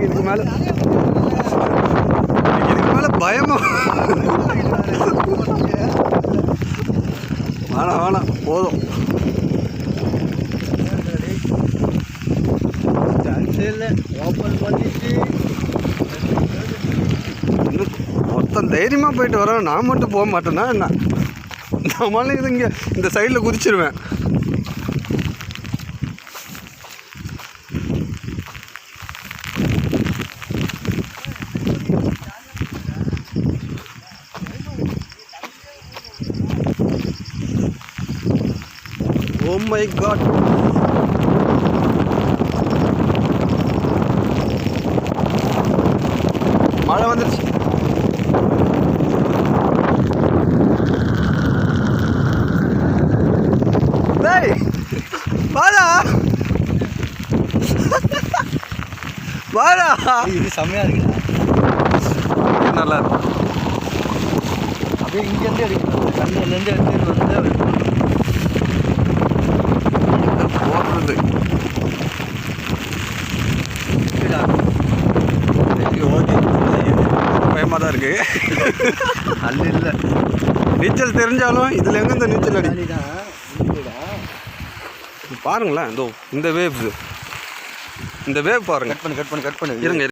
இதுக்கு மேலே பயமா. வேணாம் போதும். மொத்தம் தைரியமாக போயிட்டு வரேன். நான் மட்டும் போக மாட்டேன்னா என்ன? நம்மளால இது இங்கே இந்த சைடில் குதிச்சிருவேன். Oh my God. மழை வந்துருச்சு. டேய் வாடா வாடா. இது செம்மையாக இருக்குண்ணா. நல்லா இருக்கு. அப்படியே இங்கேருந்து எடுக்கணும். கண்ணிலேருந்து எடுத்துகிட்டு வந்து போடுறது பயமாக தான் இருக்கு. அல்ல இல்லை நீச்சல் தெரிஞ்சாலும் இதில் எங்கே இந்த நீச்சல் அடி தான் பாருங்களேன். இந்த வேவ் பாருங்க. கட் பண்ணு இருங்க.